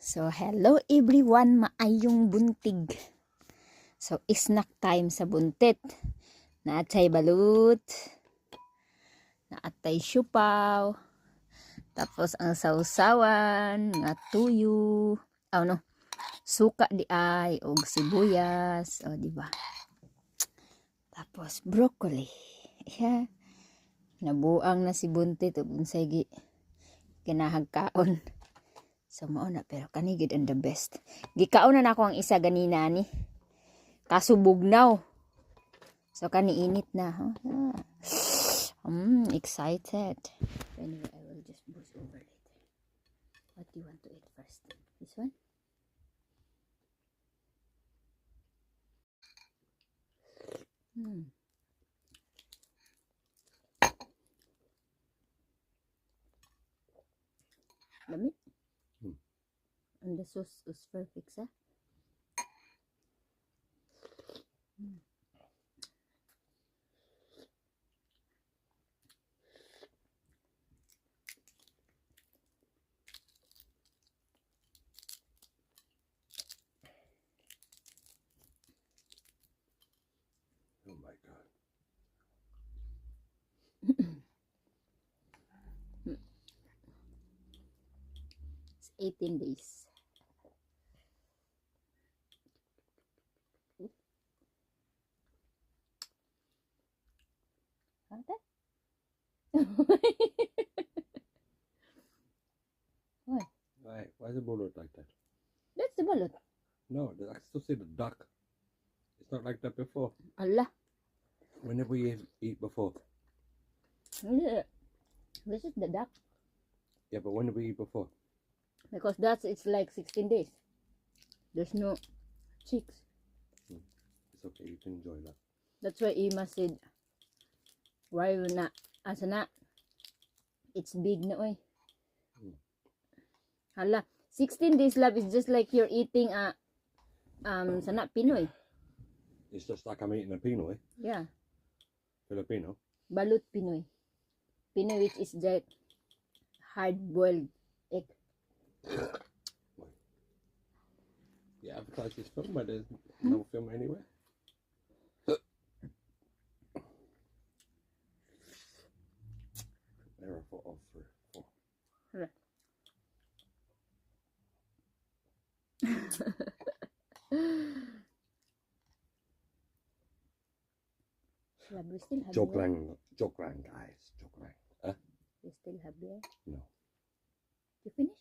So, hello everyone, maayong buntig. So, snack time sa buntit. Naatay balut, naatay syupaw, tapos ang sausawan, nga tuyo, suka di ay, og sibuyas, o diba? Tapos broccoli. Yeah. Nabuang na si buntit, ug unsay kinahagkaon. So mao na, pero kani gid ang the best. Gikaon na ako ang isa ganina ni. Kasubugnaw. So kani init na. Huh? Excited. Anyway, I will just boost over later. What do you want to eat first? This one? Lamig? And the sauce is perfect, sa? Oh my God. It's 18 days. Ate? What? Why is the bullet like that? That's the balut. No, I still see the duck. It's not like that before. Allah. When did we eat before? This is the duck. Yeah, but when did we eat before? Because it's like 16 days. There's no chicks. It's okay, you can enjoy that. That's why Ima said, why you not, asa na, it's big na oy. Hala, 16 days love is just like you're eating sana Pinoy. It's just like I'm eating a Pinoy. Yeah, Filipino. balut Pinoy. Pinoy which is that hard-boiled egg. You advertise this film, but there's no film anywhere. Error for all three, four. Hala. Love, we still have Joke beer. lang, guys. Joke lang. Huh? We still have beer. No. You finish?